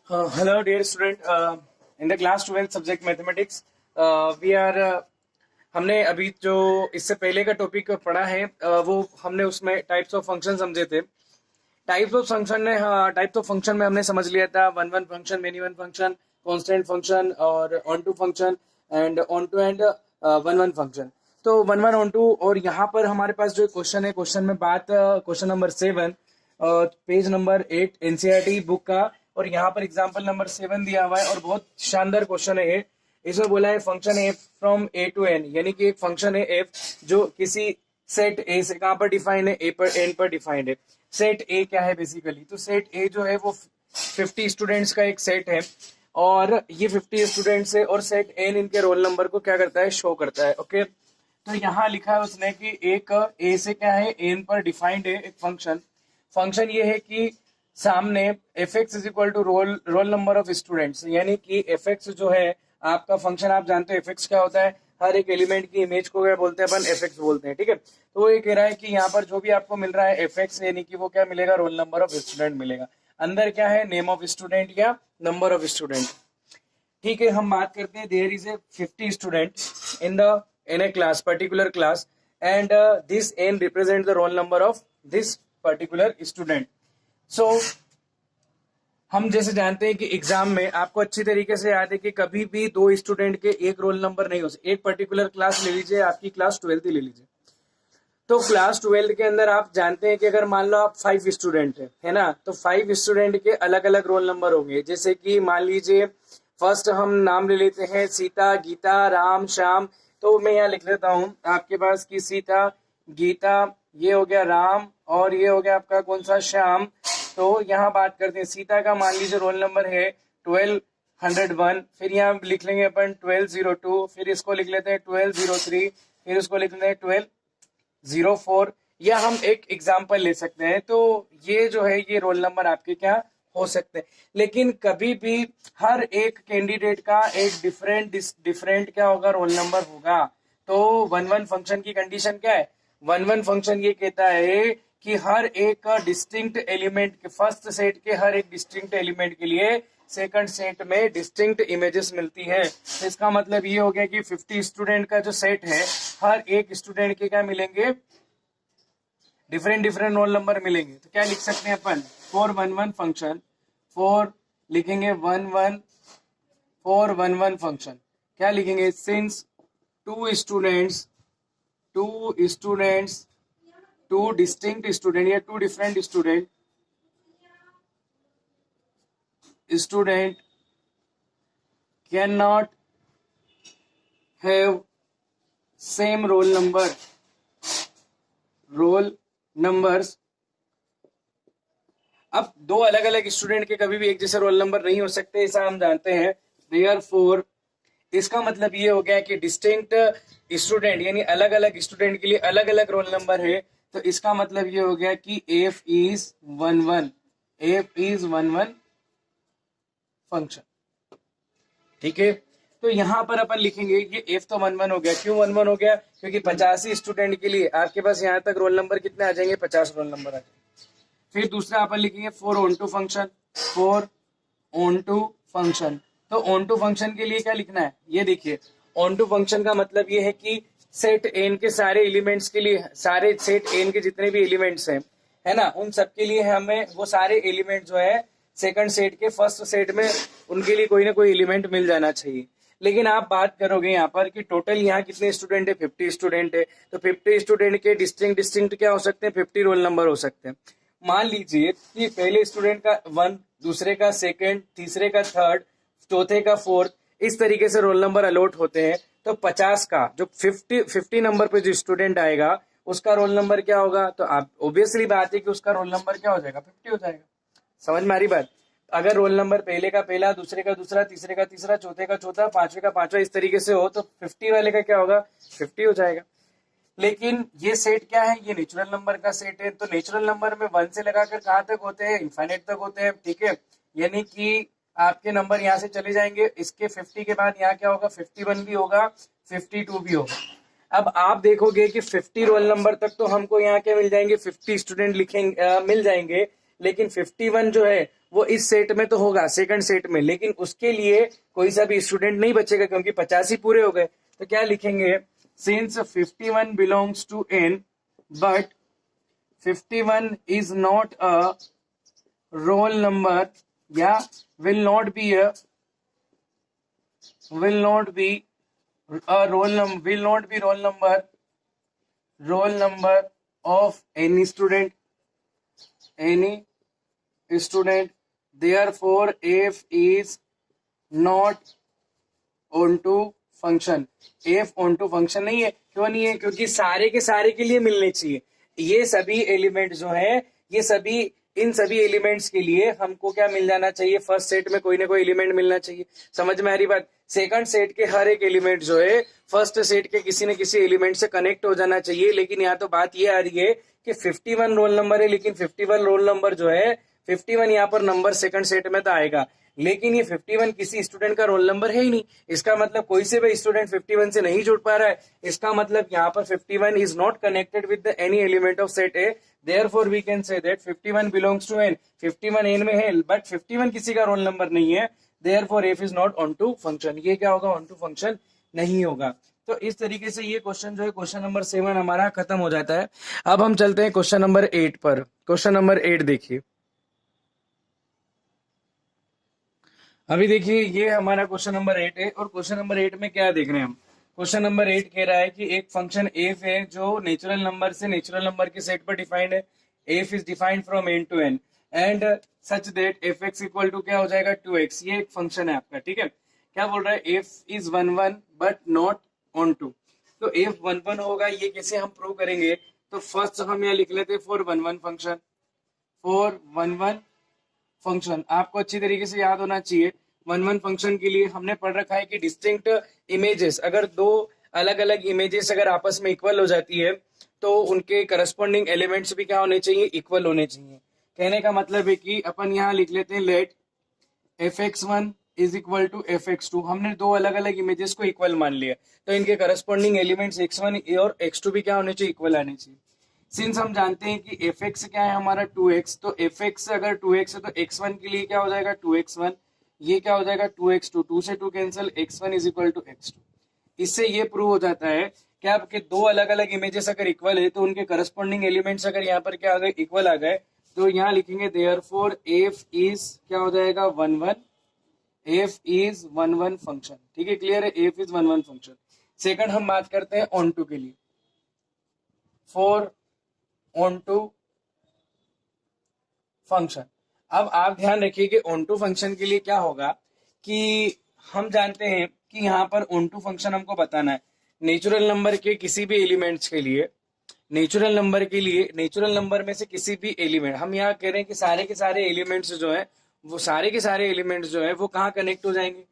Hello, dear student. In the class 12 subject mathematics, we are हमने अभी जो इससे पहले का टॉपिक पढ़ा है वो हमने उसमें टाइप्स ऑफ फंक्शन समझे थे। टाइप्स ऑफ फंक्शन में हमने समझ लिया था one one function, many one function, constant function और onto function and onto and one one function. तो वन वन ऑन टू, और यहाँ पर हमारे पास जो क्वेश्चन है, क्वेश्चन में बात question number 7, page number 8 NCERT book का, और यहाँ पर एग्जाम्पल नंबर 7 दिया हुआ है और बहुत शानदार क्वेश्चन है ये। इसमें बोला है function f from a to n, यानी कि एक फंक्शन है एफ जो किसी सेट ए से कहाँ पर डिफाइंड है, ए पर एन पर डिफाइंड है। सेट ए क्या है बेसिकली, तो सेट ए जो है वो 50 स्टूडेंट्स का एक सेट है, और ये 50 स्टूडेंट्स है, और सेट एन इनके रोल नंबर को क्या करता है, शो करता है। ओके, तो यहाँ लिखा है उसने कि एक ए से क्या है, एन पर डिफाइंड है एक फंक्शन। फंक्शन ये है कि सामने f x is equal to roll number of students, यानी कि एफ एक्स जो है आपका फंक्शन, आप जानते हो एफ एक्स क्या होता है, हर एक एलिमेंट की इमेज को क्या बोलते हैं अपन, एफ एक्स बोलते हैं। ठीक है, तो वो ये कह रहा है कि यहाँ पर जो भी आपको मिल रहा है एफ एक्स, यानी कि वो क्या मिलेगा, रोल नंबर ऑफ स्टूडेंट मिलेगा। अंदर क्या है, नेम ऑफ स्टूडेंट या नंबर ऑफ स्टूडेंट। ठीक है, हम बात करते हैं there is a 50 student in a class, particular class, and this n represent the roll number of this particular student. So हम जैसे जानते हैं कि एग्जाम में आपको अच्छी तरीके से याद है कि कभी भी दो स्टूडेंट के एक रोल नंबर नहीं हो सकते। एक पर्टिकुलर क्लास ले लीजिए, आपकी क्लास 12th ले लीजिए, तो क्लास 12th के अंदर आप जानते हैं कि अगर मान लो आप 5 स्टूडेंट है ना, तो 5 स्टूडेंट के अलग अलग रोल नंबर होंगे। जैसे कि मान लीजिए फर्स्ट हम नाम ले लेते हैं सीता, गीता, राम, श्याम। तो मैं यहाँ लिख लेता हूँ आपके पास कि सीता, गीता, ये हो गया राम, और ये हो गया आपका कौन सा, श्याम। तो यहाँ बात करते हैं सीता का, मान लीजिए रोल नंबर है 1201, फिर यहाँ लिख लेंगे अपन 1202, फिर इसको लिख लेते हैं 1203, फिर इसको लिख लेते हैं 1204। या हम एक एग्जाम्पल ले सकते हैं। तो ये जो है ये रोल नंबर आपके क्या हो सकते हैं, लेकिन कभी भी हर एक कैंडिडेट का एक डिफरेंट क्या होगा, रोल नंबर होगा। तो वन वन फंक्शन की कंडीशन क्या है, वन वन फंक्शन ये कहता है कि हर एक डिस्टिंक्ट एलिमेंट के, फर्स्ट सेट के हर एक डिस्टिंक्ट एलिमेंट के लिए सेकंड सेट में डिस्टिंक्ट इमेजेस मिलती है। तो इसका मतलब ये हो गया कि 50 स्टूडेंट का जो सेट है, हर एक स्टूडेंट के क्या मिलेंगे, डिफरेंट रोल नंबर मिलेंगे। तो क्या लिख सकते हैं अपन, for one one function, for लिखेंगे one one, for one one function क्या लिखेंगे, since two students, two distinct student या two different student can not have same roll numbers. अब दो अलग अलग स्टूडेंट के कभी भी एक जैसे रोल नंबर नहीं हो सकते, ऐसा हम जानते हैं। देयरफॉर इसका मतलब ये हो गया कि डिस्टिंक्ट स्टूडेंट यानी अलग अलग स्टूडेंट के लिए अलग अलग रोल नंबर है। तो इसका मतलब ये हो गया कि F is one one function. ठीक है, तो यहां पर अपन लिखेंगे ये एफ तो वन वन हो गया। क्यों वन वन हो गया, क्योंकि 85 स्टूडेंट के लिए आपके पास यहाँ तक रोल नंबर कितने आ जाएंगे, 50 रोल नंबर आ जाएंगे। फिर दूसरा अपन लिखेंगे फॉर ऑन टू फंक्शन, तो ऑन टू फंक्शन के लिए क्या लिखना है, ये देखिए ऑन टू फंक्शन का मतलब ये है कि सेट एन के सारे एलिमेंट्स के लिए, सारे सेट एन के जितने भी एलिमेंट्स हैं, है ना, उन सब के लिए हमें वो सारे एलिमेंट जो है सेकंड सेट के फर्स्ट सेट में उनके लिए कोई ना कोई एलिमेंट मिल जाना चाहिए। लेकिन आप बात करोगे यहाँ पर कि टोटल यहाँ कितने स्टूडेंट है, 50 स्टूडेंट है। तो 50 स्टूडेंट के डिस्टिंक्ट क्या हो सकते हैं, 50 रोल नंबर हो सकते हैं। मान लीजिए कि पहले स्टूडेंट का 1, दूसरे का 2, तीसरे का 3, चौथे का 4, इस तरीके से रोल नंबर अलॉट होते हैं। तो 50 का जो 50 नंबर पे जो स्टूडेंट आएगा उसका रोल नंबर क्या होगा, तो आप ऑब्वियसली बात है कि उसका रोल नंबर क्या हो जाएगा, 50 हो जाएगा। समझ में आ रही बात। अगर रोल नंबर पहले का पहला, दूसरे का दूसरा, तीसरे का तीसरा, चौथे का चौथा, पांचवे का पांचवा, इस तरीके से हो तो 50 वाले का क्या होगा, 50 हो जाएगा। लेकिन ये सेट क्या है, ये नेचुरल नंबर का सेट है। तो नेचुरल नंबर में 1 से लगाकर कहाँ तक होते हैं, इनफाइनाइट तक होते हैं। ठीक है, यानी कि आपके नंबर यहाँ से चले जाएंगे, इसके 50 के बाद यहाँ क्या होगा, 51 भी होगा, 52 भी होगा। अब आप देखोगे कि 50 रोल नंबर तक तो हमको यहाँ क्या मिल जाएंगे, 50 स्टूडेंट लिखेंगे मिल जाएंगे। लेकिन 51 जो है वो इस सेट में तो होगा, सेकंड सेट में, लेकिन उसके लिए कोई सा भी स्टूडेंट नहीं बचेगा क्योंकि 50 ही पूरे हो गए। तो क्या लिखेंगे, since 51 belongs to n but 51 is not a roll number या will not be a will not be roll number of any student, therefore f is not onto function. f onto function नहीं है, क्यों नहीं है, क्योंकि सारे के सारे के लिए मिलने चाहिए। ये सभी एलिमेंट जो है, ये सभी, इन सभी एलिमेंट्स के लिए हमको क्या मिल जाना चाहिए, फर्स्ट सेट में कोई ना कोई एलिमेंट मिलना चाहिए। समझ में आ रही बात? सेकंड सेट के हर एक एलिमेंट जो है फर्स्ट सेट के किसी न किसी एलिमेंट से कनेक्ट हो जाना चाहिए। लेकिन यहाँ तो बात ये आ रही है कि 51 रोल नंबर है, लेकिन 51 रोल नंबर जो है, 51 यहाँ पर नंबर सेकंड सेट में तो आएगा, लेकिन ये 51 किसी स्टूडेंट का रोल नंबर है ही नहीं। इसका मतलब कोई से भी स्टूडेंट 51 से नहीं जुड़ पा रहा है। इसका मतलब यहाँ पर 51 is not connected with any element of set A, therefore we can say that 51 belongs to n, 51 n में है बट 51 किसी का रोल नंबर नहीं है, therefore f is not onto function। ये क्या होगा, onto function नहीं होगा। तो इस तरीके से ये क्वेश्चन जो है, क्वेश्चन नंबर 7 हमारा खत्म हो जाता है। अब हम चलते हैं क्वेश्चन नंबर 8 पर। क्वेश्चन नंबर 8 देखिए, अभी देखिए ये हमारा क्वेश्चन नंबर 8 है, और क्वेश्चन नंबर 8 में क्या देख रहे हैं हम। क्वेश्चन नंबर 8 कह रहा है कि एक फंक्शन एफ है जो नेचुरल नंबर से नेचुरल नंबर के सेट पर डिफाइंड है। F is defined from n to n and such that f x equal to क्या हो जाएगा, 2x। ये एक फंक्शन है आपका, ठीक है। क्या बोल रहा है, f is 1 but not onto. तो एफ 1 होगा, ये कैसे हम प्रूव करेंगे, तो फर्स्ट हम यहाँ लिख लेते हैं फॉर 1 फंक्शन। फॉर 1 फंक्शन आपको अच्छी तरीके से याद होना चाहिए। 1 फंक्शन के लिए हमने पढ़ रखा है कि डिस्टिंक्ट इमेजेस, अगर दो अलग अलग इमेजेस अगर आपस में इक्वल हो जाती है तो उनके करस्पॉन्डिंग एलिमेंट्स भी क्या होने चाहिए, इक्वल होने चाहिए। कहने का मतलब है कि अपन यहाँ लिख लेते हैं late fx1 is equal to fx2। हमने दो अलग अलग इमेजेस को इक्वल मान लिया, तो इनके करस्पॉन्डिंग एलिमेंट्स x1 और x2 भी क्या होने चाहिए, इक्वल आने चाहिए। सिंस हम जानते हैं कि fx क्या है हमारा 2x, तो fx अगर 2x है तो x1 के लिए क्या हो जाएगा 2x1, ये क्या हो जाएगा 2x2, 2 से 2 cancel, x1 is equal to x2। इससे ये प्रूव हो जाता है कि आपके दो अलग अलग इमेजेस अगर इक्वल है तो उनके करस्पॉन्डिंग एलिमेंट्स अगर यहाँ पर क्या आ गए, इक्वल आ गए, तो यहाँ लिखेंगे देयरफॉर f इज क्या हो जाएगा 1 f इज 1 फंक्शन। ठीक है, क्लियर है, f इज 1 फंक्शन। सेकंड हम बात करते हैं ऑन टू के लिए। फॉर ऑन टू फंक्शन, अब आप ध्यान रखिए कि ऑन टू फंक्शन के लिए क्या होगा कि हम जानते हैं कि यहाँ पर ऑन टू फंक्शन हमको बताना है नेचुरल नंबर के किसी भी एलिमेंट्स के लिए, नेचुरल नंबर के लिए, नेचुरल नंबर में से किसी भी एलिमेंट, हम यहाँ कह रहे हैं कि सारे के सारे एलिमेंट्स जो है वो सारे के सारे एलिमेंट्स जो है वो कहाँ कनेक्ट हो जाएंगे,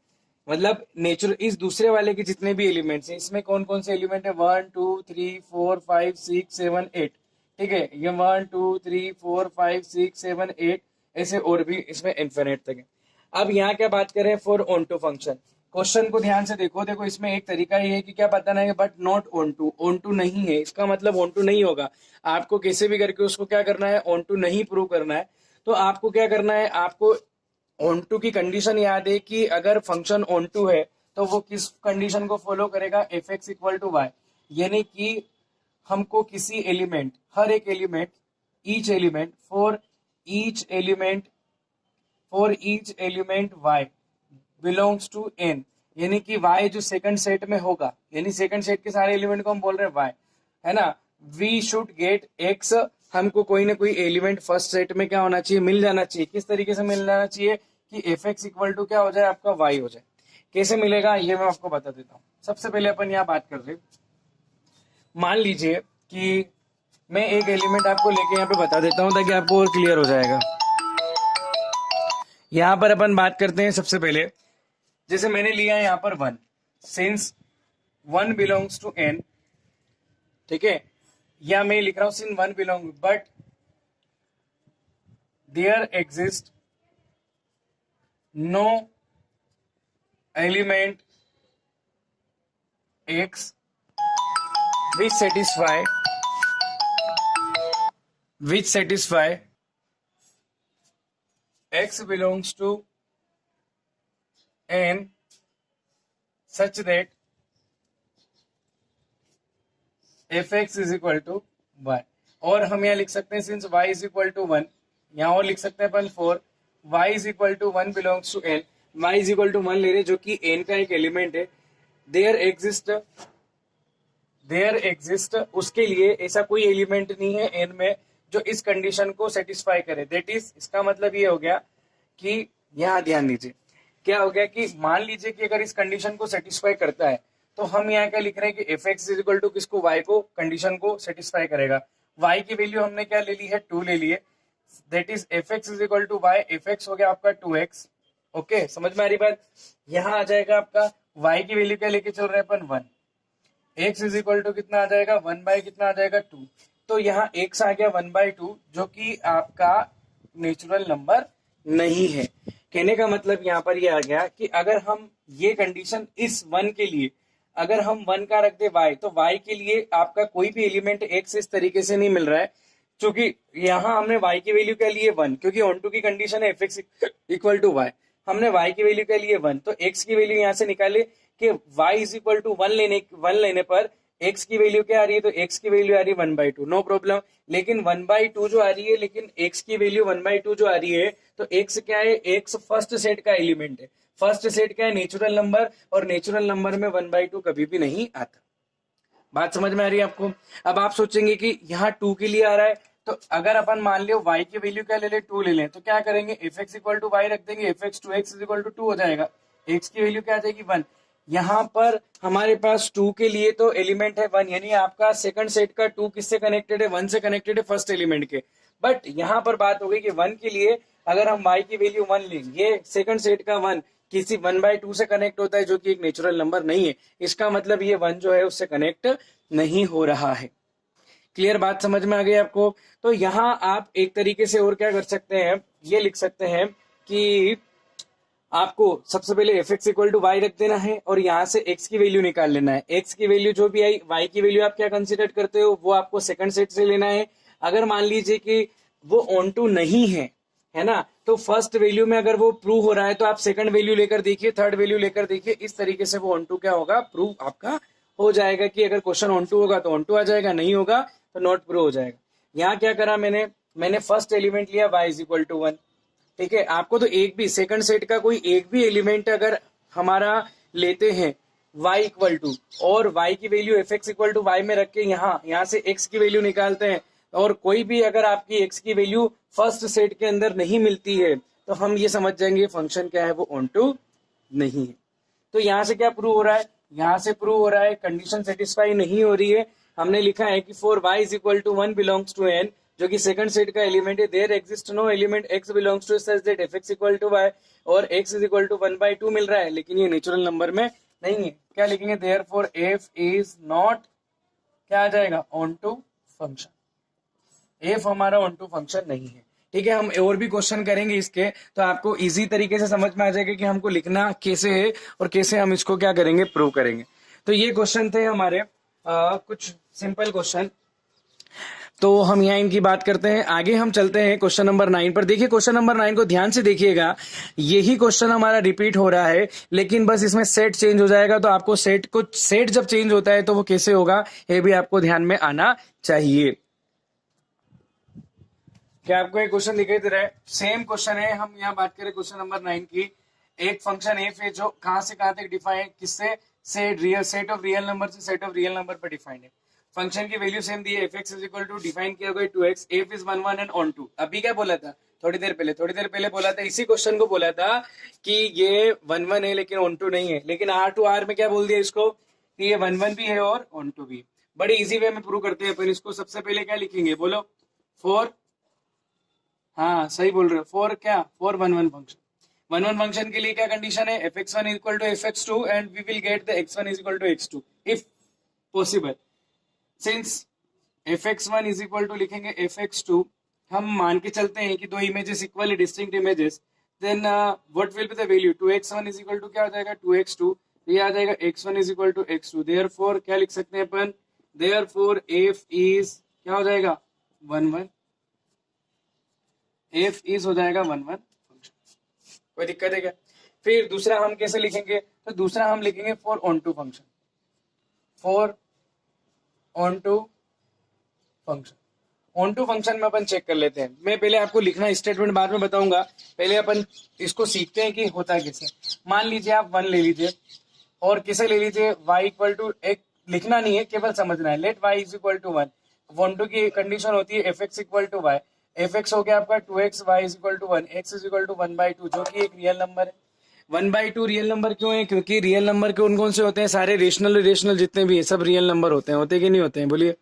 मतलब नेचुरल इस दूसरे वाले के जितने भी एलिमेंट्स हैं, इसमें कौन कौन से एलिमेंट है, 1 2 3 4 5 6 7 8। ठीक है, ये 1 2 3 4 5 6 7 8 ऐसे और भी इसमें इन्फिनिट तक है। अब यहाँ क्या बात करें for onto function, question को ध्यान से देखो, देखो इसमें एक तरीका ये है कि क्या बताना है, but not onto, onto नहीं है, इसका मतलब ऑन टू नहीं होगा। आपको कैसे भी करके उसको क्या करना है, ऑन टू नहीं प्रूव करना है। तो आपको क्या करना है, आपको ऑन टू की कंडीशन याद है कि अगर फंक्शन ऑन टू है तो वो किस कंडीशन को फॉलो करेगा, f x equal to y, यानी कि हमको किसी एलिमेंट, हर एक element, each element for each element y belongs to n, यानी कि y जो सेकंड सेट में होगा, यानी सेकंड सेट के सारे एलिमेंट को हम बोल रहे हैं y, है ना। वी शुड गेट x, हमको कोई ना कोई एलिमेंट फर्स्ट सेट में क्या होना चाहिए, मिल जाना चाहिए। किस तरीके से मिल जाना चाहिए कि एफ एक्स इक्वल टू क्या हो जाए, आपका y हो जाए। कैसे मिलेगा ये मैं आपको बता देता हूँ। सबसे पहले अपन यहाँ बात कर रहे, मान लीजिए कि मैं एक एलिमेंट आपको लेके यहाँ पे बता देता हूँ ताकि आपको और क्लियर हो जाएगा। यहाँ पर अपन बात करते हैं सबसे पहले, जैसे मैंने लिया है यहाँ पर 1, सिंस 1 बिलोंग्स टू n, ठीक है, या मैं लिख रहा हूं since 1 belong, but there exist no element x which satisfy x belongs to n such that fx is equal to y, और हम यहाँ लिख सकते हैं since y is equal to 1, यहाँ और लिख सकते हैं अपन 4, y is equal to 1 belongs to n, y is equal to 1 ले रहे जो कि n का एक एलिमेंट है, देयर एग्जिस्ट उसके लिए ऐसा कोई एलिमेंट नहीं है n में जो इस कंडीशन को सेटिस्फाई करे, दैट इज इसका मतलब ये हो गया कि यहाँ ध्यान दीजिए क्या हो गया कि मान लीजिए कि अगर इस कंडीशन को सेटिस्फाई करता है तो हम यहाँ क्या लिख रहे हैं कि fx इज इक्वल टू किसको, y को, कंडीशन को सेटिस्फाई करेगा, y की वैल्यू हमने क्या ले ली है 2 ले ली है, that is fx is equal to y, fx हो गया आपका 2x, ओके समझ में आ रही बात। यहाँ आ जाएगा आपका y की वैल्यू क्या लेके चल रहे हैं अपन 1, x इज इक्वल टू कितना आ जाएगा 1 बाय कितना आ जाएगा 2, तो यहाँ x आ गया 1/2 जो कि आपका नेचुरल नंबर नहीं है। कहने का मतलब यहाँ पर ये आ गया कि अगर हम ये कंडीशन इस 1 के लिए अगर हम 1 का रख दे y, तो y के लिए आपका कोई भी एलिमेंट x इस तरीके से नहीं मिल रहा है, क्योंकि यहाँ हमने y की वैल्यू क्या ली है 1, क्योंकि ऑन टू की कंडीशन है fx इक्वल टू y, हमने y की वैल्यू क्या ली है 1, तो x की वैल्यू यहाँ से निकाले कि y इज इक्वल टू 1 लेने पर x की वैल्यू क्या आ रही है, तो x की वैल्यू आ रही है 1/2, नो प्रॉब्लम, लेकिन 1/2 जो आ रही है, लेकिन x की वैल्यू 1/2 जो आ रही है, तो x क्या है, x फर्स्ट सेट का एलिमेंट है, फर्स्ट सेट क्या है नेचुरल नंबर, और नेचुरल नंबर में 1/2 कभी भी नहीं आता। बात समझ में आ रही है आपको। अब आप सोचेंगे कि यहाँ 2 के लिए आ रहा है, तो अगर अपन मान लियो y की वैल्यू क्या ले ले 2 ले लें, तो क्या करेंगे fx इक्वल टू y रख देंगे, fx 2x is equal to 2 हो जाएगा, x की वैल्यू क्या आ जाएगी 1, यहाँ पर हमारे पास 2 के लिए तो एलिमेंट है 1, यानी आपका सेकंड सेट का 2 किससे कनेक्टेड है, 1 से कनेक्टेड है फर्स्ट एलिमेंट के, बट यहाँ पर बात हो गई कि 1 के लिए अगर हम y की वैल्यू 1 लें, ये सेकंड सेट का 1 किसी 1/2 से कनेक्ट होता है जो कि एक नेचुरल नंबर नहीं है, इसका मतलब ये 1 जो है उससे कनेक्ट नहीं हो रहा है। क्लियर बात समझ में आ गई आपको। तो यहाँ आप एक तरीके से और क्या कर सकते हैं, ये लिख सकते हैं कि आपको सबसे पहले fx इक्वल टू y रख देना है और यहाँ से x की वैल्यू निकाल लेना है, x की वैल्यू जो भी आई, y की वैल्यू आप क्या कंसीडर करते हो वो आपको सेकंड सेट से लेना है। अगर मान लीजिए कि वो ऑन टू नहीं है ना, तो फर्स्ट वैल्यू में अगर वो प्रूव हो रहा है तो आप सेकंड वैल्यू लेकर देखिए, थर्ड वैल्यू लेकर देखिए, इस तरीके से वो ऑन टू क्या होगा, प्रूव आपका हो जाएगा कि अगर क्वेश्चन ऑन टू होगा तो ऑन टू आ जाएगा, नहीं होगा तो नॉट प्रूव हो जाएगा। यहाँ क्या करा मैंने फर्स्ट एलिमेंट लिया y इज इक्वल टू 1, ठीक है, आपको तो एक भी सेकंड सेट का कोई एक भी एलिमेंट अगर हमारा लेते हैं y इक्वल टू, और y की value fx equal to y में रख के यहाँ से x की वैल्यू निकालते हैं, और कोई भी अगर आपकी x की वैल्यू फर्स्ट सेट के अंदर नहीं मिलती है तो हम ये समझ जाएंगे फंक्शन क्या है, वो ऑन टू नहीं है। तो यहाँ से क्या प्रूव हो रहा है, यहाँ से प्रूव हो रहा है कंडीशन सेटिस्फाई नहीं हो रही है। हमने लिखा है कि for y is equal to 1 belongs to n, जो कि सेकंड सेट का एलिमेंट है, there exist no element x belongs to such that fx equal to y, और x इज इक्वल टू 1/2 मिल रहा है, लेकिन ये नेचुरल नंबर में नहीं है। क्या लिखेंगे, देयरफॉर f इज नॉट क्या आ जाएगा, ऑन टू फंक्शन, f हमारा ऑन टू फंक्शन नहीं है। ठीक है, हम और भी क्वेश्चन करेंगे इसके, तो आपको इजी तरीके से समझ में आ जाएगा कि हमको लिखना कैसे है और कैसे हम इसको क्या करेंगे, प्रूव करेंगे। तो ये क्वेश्चन थे हमारे कुछ सिंपल क्वेश्चन, तो हम यहाँ इनकी बात करते हैं। आगे हम चलते हैं क्वेश्चन नंबर 9 पर। देखिए क्वेश्चन नंबर 9 को ध्यान से देखिएगा, यही क्वेश्चन हमारा रिपीट हो रहा है, लेकिन बस इसमें सेट चेंज हो जाएगा। तो आपको सेट जब चेंज होता है तो वो कैसे होगा, ये भी आपको ध्यान में आना चाहिए। क्या आपको एक क्वेश्चन दिखाई दे रहा है, सेम क्वेश्चन है, हम यहाँ बात करें क्वेश्चन नंबर 9 की। एक फंक्शन एफ है जो कहां से कहां तक डिफाइन, किससे, सेट ऑफ रियल नंबर से सेट ऑफ रियल नंबर पर डिफाइंड है। फंक्शन की वैल्यू सेम दी है, fx is equal to define किया गया 2x, f is 1 1 and on 2। अभी क्या बोला था, थोड़ी देर पहले बोला था, इसी क्वेश्चन को बोला था कि ये 1 1 है लेकिन ऑन 2 नहीं है, लेकिन R to R में क्या बोल दिया इसको कि ये 1 1 भी है और ऑन 2 भी। बड़ी इजी वे में प्रूव करते हैं अपन इसको। सबसे पहले क्या लिखेंगे, बोलो, 4, हाँ सही बोल रहे हो, 4 क्या, 4 1 1 फंक्शन। 1 1 फंक्शन के लिए क्या कंडीशन है, fx1 equal to fx2 and we will get the x1 is equal to x2 if possible. Since fx1 is equal to लिखेंगे fx2, हम मान के चलते हैं कि दो images equally distinct images, then what will be the value, 2x1 is equal to क्या हो जाएगा, 2x2, ये आ जाएगा x1 is equal to x2। Therefore क्या लिख सकते हैं अपन, देयरफॉर f इज क्या हो जाएगा, 1 1, f इज हो जाएगा 1 1 फंक्शन। कोई दिक्कत है क्या? फिर दूसरा हम कैसे लिखेंगे? तो दूसरा हम लिखेंगे for onto function, for onto function. Onto function में अपन चेक कर लेते हैं। मैं पहले आपको लिखना स्टेटमेंट बाद में बताऊंगा, पहले अपन इसको सीखते हैं कि होता है कैसे। मान लीजिए आप 1 ले लीजिए और किसे ले लीजिए, y इक्वल टू, एक लिखना नहीं है, केवल समझना है। Let y is equal to 1, 1 की कंडीशन होती है f x equal to y. F x हो गया आपका 2x, y is equal to 1, x is equal to 1/2, जो कि एक रियल नंबर है। 1/2 रियल नंबर क्यों है? क्योंकि रियल नंबर कौन कौन से होते हैं? सारे रेशनल इरेशनल जितने भी है सब रियल नंबर होते हैं। होते कि नहीं होते हैं? बोलिए।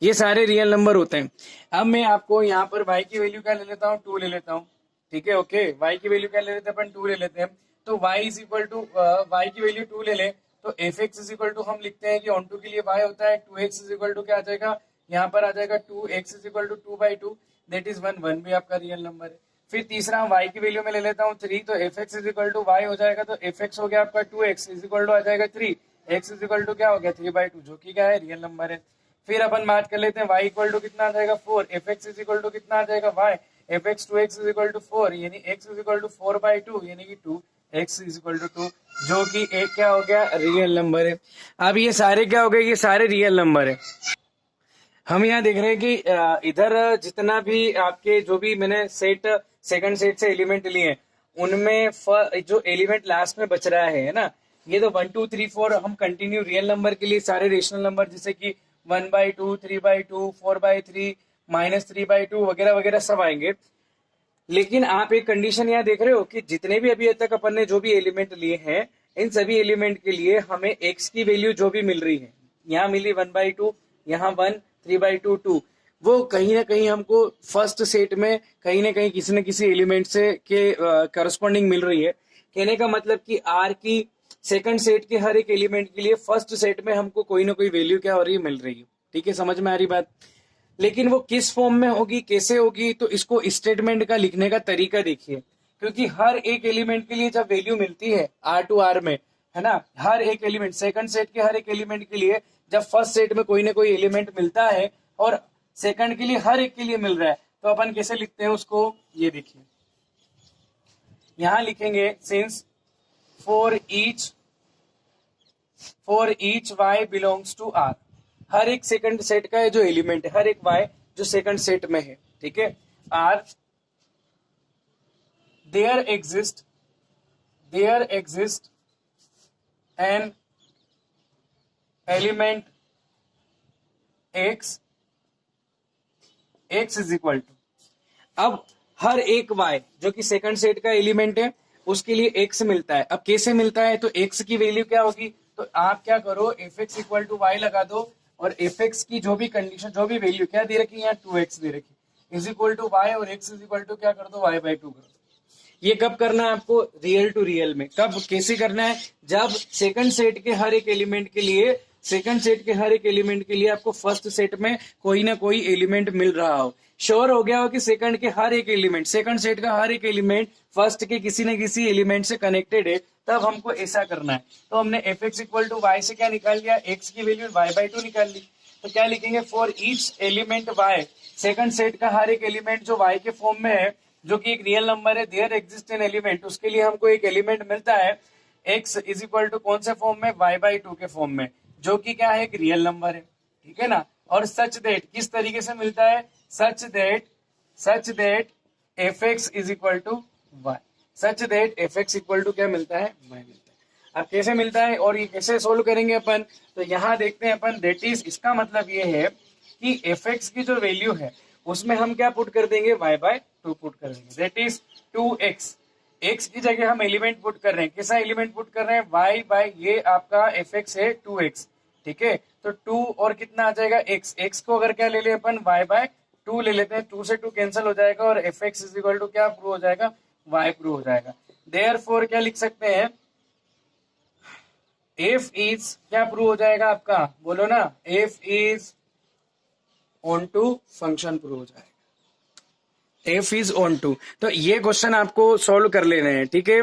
ये सारे रियल नंबर होते हैं। अब मैं आपको यहाँ पर y की वैल्यू क्या ले लेता हूँ? 2 ले लेता हूँ। ठीक है, ओके। y की वैल्यू क्या ले लेते हैं अपन? 2 ले लेते हैं। तो y is equal to, y की वैल्यू 2 ले लें तो f x is equal to, हम लिखते हैं कि ऑन टू के लिए y होता है 2x इज इक्वल टू क्या आ जाएगा? यहाँ पर आ जाएगा 2x is equal to 2/2, that is 1, 1 भी आपका रियल नंबर है। फिर तीसरा y की वैल्यू में ले लेता हूँ 3, तो f x is equal to y हो जाएगा। तो एफ एक्स हो गया आपका 2x इज इक्वल टू आ जाएगा 3, x इज इक्वल टू क्या हो गया? 3/2, जो कि क्या है? रियल नंबर है। फिर अपन बात कर लेते हैं y इक्वल टू कितना आ जाएगा? 4, f x is equal to कितना आ जाएगा? y, f x 2x is equal to 4, यानी x इज इक्वल टू 4/2, यानी कि 2x इज इक्वल टू 2, जो कि एक क्या हो गया? रियल नंबर है। अब ये सारे क्या हो गए? ये सारे रियल नंबर है। हम यहाँ देख रहे हैं कि इधर जितना भी आपके जो भी मैंने सेट, सेकंड सेट से एलिमेंट लिए हैं, उनमें जो एलिमेंट लास्ट में बच रहा है ना, ये तो 1 2 3 4 हम कंटिन्यू रियल नंबर के लिए सारे रेशनल नंबर जैसे कि 1/2, 3/2, 4/3, -3/2 वगैरह वगैरह सब आएंगे। लेकिन आप एक कंडीशन यहाँ देख रहे हो कि जितने भी अभी तक अपन ने जो भी एलिमेंट लिए हैं, इन सभी एलिमेंट के लिए हमें x की वैल्यू जो भी मिल रही है, यहाँ मिली 1/2, यहाँ 1, 3/2, 2, वो कहीं ना कहीं हमको फर्स्ट सेट में कहीं ना कहीं किसी न किसी एलिमेंट से के करस्पॉन्डिंग मिल रही है। कहने का मतलब कि r की सेकंड सेट के हर एक एलिमेंट के लिए फर्स्ट सेट में हमको कोई ना कोई वैल्यू क्या हो रही है? मिल रही है। ठीक है, समझ में आ रही बात? लेकिन वो किस फॉर्म में होगी, कैसे होगी, तो इसको स्टेटमेंट का लिखने का तरीका देखिए। क्योंकि हर एक एलिमेंट के लिए जब वैल्यू मिलती है R टू R में, है ना, हर एक एलिमेंट, सेकंड सेट के हर एक एलिमेंट के लिए जब फर्स्ट सेट में कोई ना कोई एलिमेंट मिलता है और सेकंड के लिए हर एक के लिए मिल रहा है, तो अपन कैसे लिखते हैं उसको? ये देखिए, यहां लिखेंगे since for each y belongs to R। हर एक सेकंड सेट का जो एलिमेंट है, हर एक y जो सेकंड सेट में है, ठीक है, R, there exist an element x is equal to, अब हर एक y जो कि सेकंड सेट का एलिमेंट है उसके लिए x मिलता है। अब कैसे मिलता है? तो x की वैल्यू क्या होगी? तो आप क्या करो, f x equal to y लगा दो और एफ एक्स की जो भी कंडीशन, जो भी वैल्यू क्या दे रखी है, यहाँ 2x दे रखी, इज इक्वल टू वाई, और x इज इक्वल टू क्या कर दो? y/2 कर दो। ये कब करना है आपको? रियल टू रियल में। कब, कैसे करना है? जब सेकंड सेट के हर एक एलिमेंट के लिए, सेकंड सेट के हर एक एलिमेंट के लिए आपको फर्स्ट सेट में कोई ना कोई एलिमेंट मिल रहा हो। श्योर हो गया हो कि सेकंड के हर एक एलिमेंट, सेकंड सेट का हर एक एलिमेंट फर्स्ट के किसी न किसी एलिमेंट से कनेक्टेड है, तब हमको ऐसा करना है। तो हमने f x equal to y से क्या निकाल लिया? एक्स की वैल्यू y/2 निकाल ली। तो क्या लिखेंगे? For each element y, second set का हर एक एलिमेंट जो y के फॉर्म में है, जो कि एक रियल नंबर है, देयर एग्जिस्ट एन एलिमेंट, उसके लिए हमको एक एलिमेंट मिलता है x इज इक्वल टू कौन से फॉर्म में? y/2 के फॉर्म में, जो कि क्या है? एक रियल नंबर है। ठीक है ना? और सच दैट, किस तरीके से मिलता है? Such that f x is equal to y, such that f x equal to क्या मिलता है? वाई मिलता है। अब कैसे मिलता है और ये कैसे सोल्व करेंगे अपन? तो यहाँ देखते हैं अपन, दैट इज, इसका मतलब ये है कि एफ एक्स की जो वैल्यू है उसमें हम क्या पुट कर देंगे? y/2 पुट कर देंगे, दैट इज 2x। x की जगह हम एलिमेंट पुट कर रहे हैं। कैसा एलिमेंट पुट कर रहे हैं? y/, ये आपका एफ एक्स है 2x, ठीक है। तो 2 और कितना आ जाएगा? x को अगर क्या ले ले अपन? y/2 ले लेते हैं, 2 से 2 कैंसिल हो जाएगा और f x is equal to क्या प्रूव हो जाएगा? y प्रूव हो जाएगा। देयरफॉर क्या लिख सकते हैं? एफ इज क्या प्रूव हो जाएगा आपका? बोलो ना, f is onto function prove हो जाएगा। F is onto. तो ये क्वेश्चन आपको सॉल्व कर लेने हैं, ठीक है।